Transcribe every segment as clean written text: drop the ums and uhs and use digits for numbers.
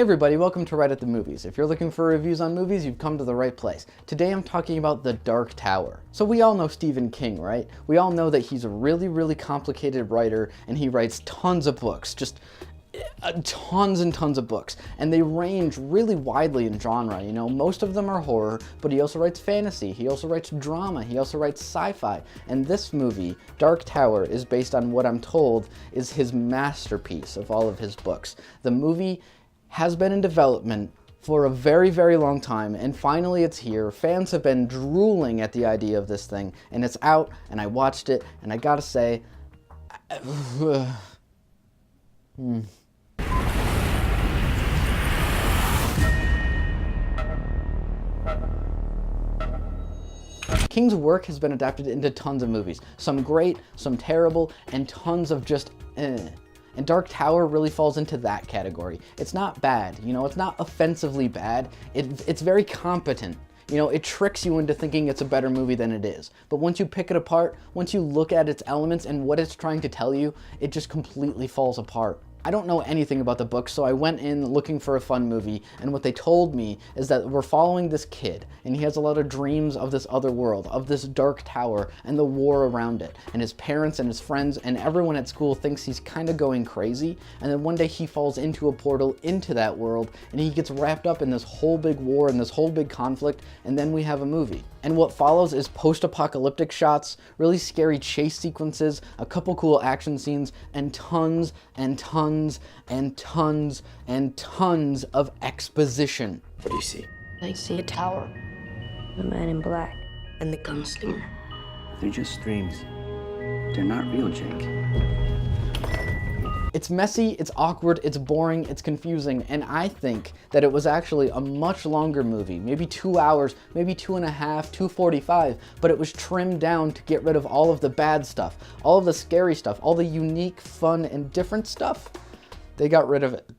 everybody, welcome to Wright at the Movies. If you're looking for reviews on movies, you've come to the right place. Today I'm talking about The Dark Tower. So we all know Stephen King, right? We all know that he's a really complicated writer and he writes tons of books, just tons and tons of books, and they range really widely in genre. You know, most of them are horror, but he also writes fantasy, he also writes drama, he also writes sci-fi, and this movie, Dark Tower, is based on what I'm told is his masterpiece of all of his books. The movie has been in development for a very long time, and finally it's here. Fans have been drooling at the idea of this thing, and it's out, and I watched it, and I gotta say, King's work has been adapted into tons of movies. Some great, some terrible, and tons of just eh. And Dark Tower really falls into that category. It's not bad, you know, it's not offensively bad. It's very competent. You know, it tricks you into thinking it's a better movie than it is. But once you pick it apart, once you look at its elements and what it's trying to tell you, it just completely falls apart. I don't know anything about the book, so I went in looking for a fun movie, and what they told me is that we're following this kid, and he has a lot of dreams of this other world, of this dark tower, and the war around it, and his parents and his friends and everyone at school thinks he's kind of going crazy, and then one day he falls into a portal into that world, and he gets wrapped up in this whole big war and this whole big conflict, and then we have a movie. And what follows is post-apocalyptic shots, really scary chase sequences, a couple cool action scenes, and tons and tons and tons and tons of exposition. What do you see? I see a tower, the man in black, and the gunslinger. They're just dreams. They're not real, Jake. It's messy, it's awkward, it's boring, it's confusing, and I think that it was actually a much longer movie, maybe 2 hours, maybe 2.5, 2:45, but it was trimmed down to get rid of all of the bad stuff, all of the scary stuff, all the unique, fun, and different stuff. They got rid of it.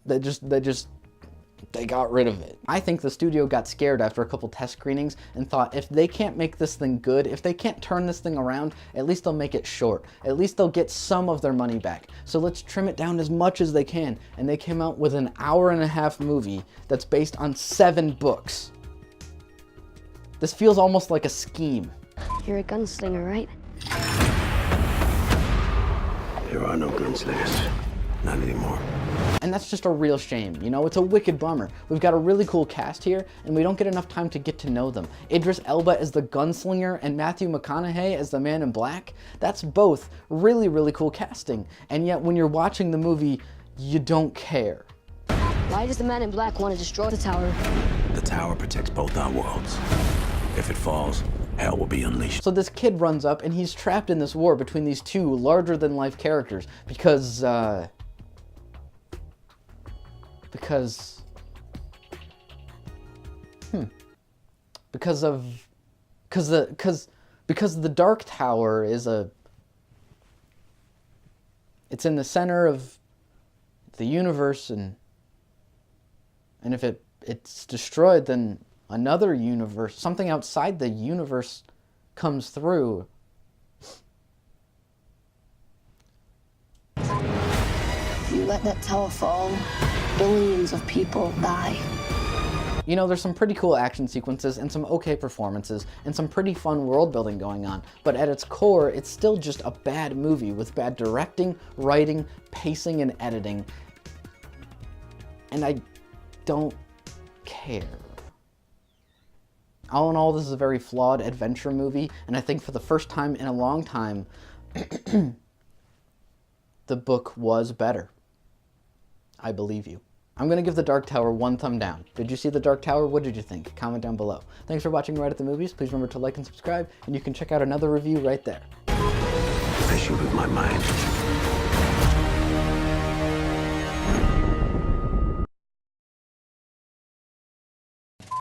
They got rid of it. I think the studio got scared after a couple test screenings and thought, if they can't make this thing good, if they can't turn this thing around, at least they'll make it short. At least they'll get some of their money back. So let's trim it down as much as they can. And they came out with an 1.5-hour movie that's based on 7 books. This feels almost like a scheme. You're a gunslinger, right? There are no gunslingers. Not anymore. And that's just a real shame, you know, it's a wicked bummer. We've got a really cool cast here, and we don't get enough time to get to know them. Idris Elba as the gunslinger and Matthew McConaughey as the man in black. That's both really cool casting, and yet when you're watching the movie, you don't care. Why does the man in black want to destroy the tower? The tower protects both our worlds. If it falls, hell will be unleashed. So this kid runs up, and he's trapped in this war between these two larger-than-life characters, because the Dark Tower is it's in the center of the universe, and if it's destroyed, then another universe, something outside the universe, comes through. If you let that tower fall, billions of people die. You know, there's some pretty cool action sequences and some okay performances and some pretty fun world building going on, but at its core, it's still just a bad movie with bad directing, writing, pacing, and editing. And I don't care. All in all, this is a very flawed adventure movie, and I think for the first time in a long time, the book was better. I believe you. I'm going to give The Dark Tower 1 thumb down. Did you see The Dark Tower? What did you think? Comment down below. Thanks for watching Wright at the Movies. Please remember to like and subscribe, and you can check out another review right there. I shoot with my mind.